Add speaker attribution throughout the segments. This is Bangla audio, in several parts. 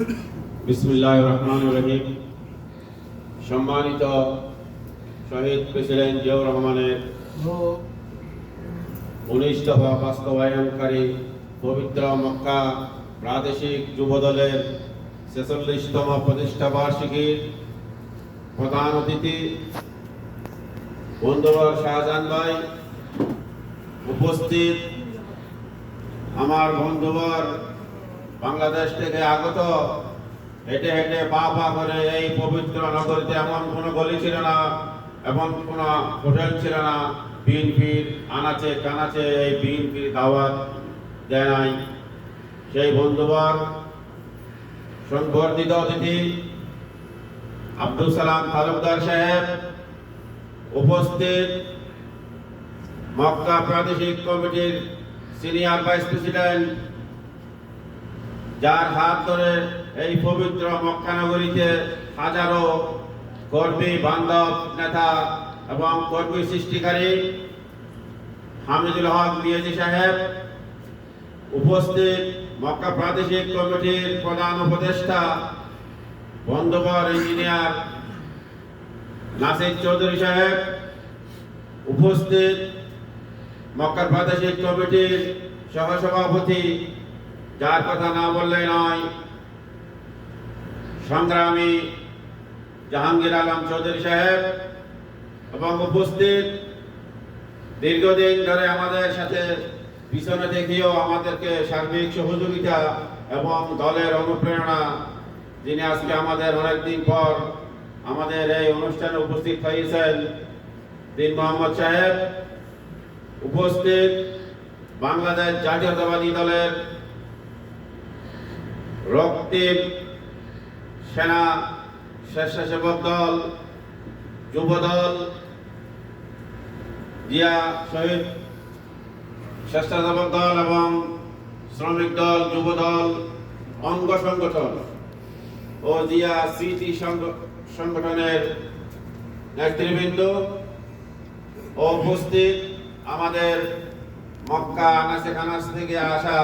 Speaker 1: বিসমিল্লাহির রহমানির রহিম। সম্মানিত শহীদ প্রেসিডেন্ট জিয়াউর রহমানের 19 দফা বাস্তবায়নকারী পবিত্র মক্কা প্রাদেশিক যুব দলের 46তম প্রতিষ্ঠা বার্ষিকীর প্রধান অতিথি বন্ধুবর শাহজাহান ভাই, উপস্থিত আমার বন্ধুবর বাংলাদেশ থেকে আগত, হেঁটে হেঁটে পা পা করে এই পবিত্র নগরীতে এমন কোনো গলি ছিল না, এমন কোনো হোটেল ছিল না বিএনপির আনাচে কানাচে এই বিএনপির দাওয়াত দেয় নাই। সেই বন্ধুবর সংবর্ধিত অতিথি আব্দুল সালাম তালুকদার সাহেব, উপস্থিত মক্কা প্রাদেশিক কমিটির সিনিয়র ভাইস প্রেসিডেন্ট, যার হাত ধরে এই পবিত্র মক্কা নগরীতে হাজারো কর্মী বান্ধব নেতা এবং কর্মী সৃষ্টিকারী হামিদুল হক মিয়াজি সাহেব, উপস্থিত মক্কা প্রাদেশিক কমিটির প্রধান উপদেষ্টা বন্ধুবর ইঞ্জিনিয়ার নাসির চৌধুরী সাহেব, উপস্থিত মক্কা প্রাদেশিক কমিটির সহসভাপতি, যার কথা না বললে নয়, সংগ্রামী জাহাঙ্গীর আলম চৌধুরী সাহেব, এবং উপস্থিত দীর্ঘদিন ধরে আমাদের সাথে পিছনে দেখিয়েও আমাদেরকে সার্বিক সহযোগিতা এবং দলের অনুপ্রেরণা, যিনি আজকে আমাদের অনেকদিন পর আমাদের এই অনুষ্ঠানে উপস্থিত হয়েছেন, দিন মোহাম্মদ সাহেব, উপস্থিত বাংলাদেশ জাতীয়তাবাদী দলের রক্তিম সেনা স্বেচ্ছাসেবক দল, যুব দল, জিয়া শহীদ স্বেচ্ছাসেবক দল এবং শ্রমিক দল, যুব দল, অঙ্গ সংগঠন ও জিয়া স্মৃতি সংগঠনের নেতৃবৃন্দ ও উপস্থিত আমাদের মক্কা আনাচে কানাচ থেকে আসা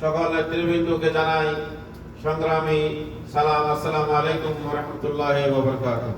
Speaker 1: সকল নেতৃবৃন্দকে জানাই সংগ্রামী সালাম। আসসালামু আলাইকুম ওয়া রাহমাতুল্লাহি ওয়া বারাকাতুহু।